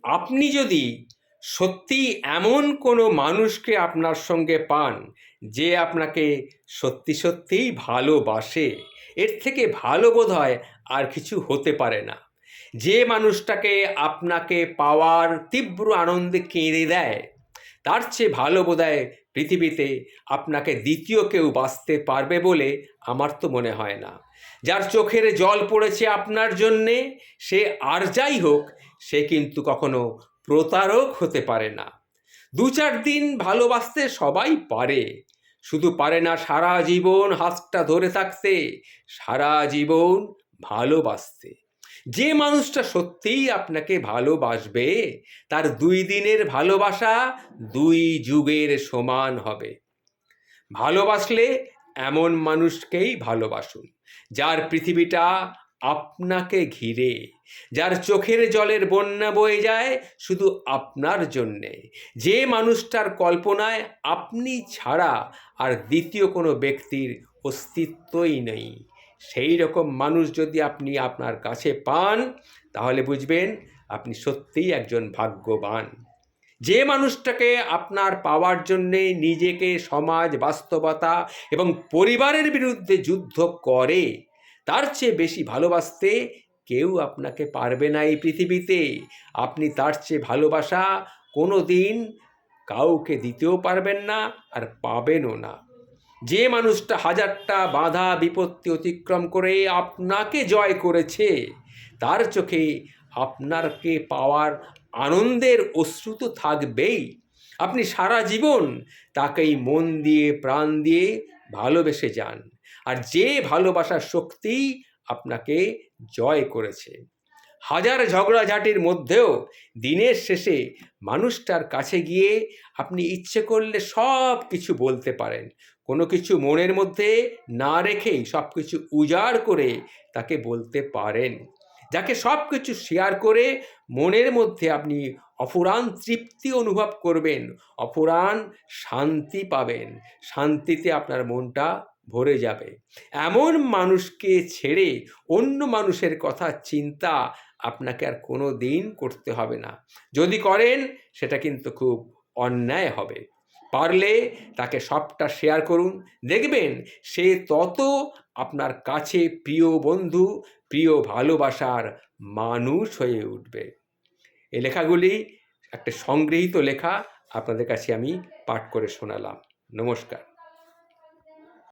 আপনি যদি সত্যি এমন কোনো মানুষকে আপনার সঙ্গে পান যে আপনাকে সত্যি সত্যিই ভালোবাসে, এর থেকে ভালো বোধহয় আর কিছু হতে পারে না। যে মানুষটাকে আপনাকে পাওয়ার তীব্র আনন্দে কেঁদে দেয়, তার চেয়ে ভালো বোধহয় পৃথিবীতে আপনাকে দ্বিতীয় কেউ বাঁচতে পারবে বলে আমার তো মনে হয় না। যার চোখের জল পড়েছে আপনার জন্যে, সে আর যাই হোক, সে কিন্তু কখনো প্রতারক হতে পারে না। ২-৪ দিন ভালোবাসতে সবাই পারে, শুধু পারে না সারা জীবন হাতটা ধরে থাকতে, সারা জীবন ভালোবাসতে। যে মানুষটা সত্যিই আপনাকে ভালোবাসবে, তার ২ দিনের ভালোবাসা ২ যুগের সমান হবে। ভালোবাসলে এমন মানুষকেই ভালোবাসুন, যার পৃথিবীটা আপনাকে ঘিরে, যার চোখের জলের বন্যা বয়ে যায় শুধু আপনার জন্যে, যে মানুষটার কল্পনায় আপনি ছাড়া আর দ্বিতীয় কোনো ব্যক্তির অস্তিত্বই নেই। সেই রকম মানুষ যদি আপনি আপনার কাছে পান, তাহলে বুঝবেন আপনি সত্যিই একজন ভাগ্যবান। যে মানুষটাকে আপনার পাওয়ার জন্যে নিজেকে সমাজ, বাস্তবতা এবং পরিবারের বিরুদ্ধে যুদ্ধ করে, তার চেয়ে বেশি ভালোবাসতে কেউ আপনাকে পারবে না এই পৃথিবীতে। আপনি তার চেয়ে ভালোবাসা কোনো দিন কাউকে দিতেও পারবেন না, আর পাবেনও না। যে মানুষটা হাজারটা বাধা বিপত্তি অতিক্রম করে আপনাকে জয় করেছে, তার চোখে আপনাকে পাওয়ার আনন্দের অশ্রু তো থাকবেই। আপনি সারা জীবন তাকেই মন দিয়ে প্রাণ দিয়ে ভালোবেসে যান, আর যে ভালোবাসার শক্তি আপনাকে জয় করেছে। হাজার ঝগড়াঝাটির মধ্যেও দিনের শেষে মানুষটার কাছে গিয়ে আপনি ইচ্ছে করলে সব কিছু বলতে পারেন, কোনো কিছু মনের মধ্যে না রেখেই সব কিছু উজাড় করে তাকে বলতে পারেন, যাকে সব কিছু শেয়ার করে মনের মধ্যে আপনি অফুরান তৃপ্তি অনুভব করবেন, অফুরান শান্তি পাবেন, শান্তিতে আপনার মনটা ভরে যাবে। এমন মানুষকে ছেড়ে অন্য মানুষের কথা চিন্তা আপনাকে আর কোনো দিন করতে হবে না। যদি করেন, সেটা কিন্তু খুব অন্যায় হবে। পারলে তাকে সবটা শেয়ার করুন, দেখবেন সে তত আপনার কাছে প্রিয় বন্ধু, প্রিয় ভালোবাসার মানুষ হয়ে উঠবে। এই লেখাগুলি একটা সংগৃহীত লেখা আপনাদের কাছে আমি পাঠ করে শোনালাম। নমস্কার।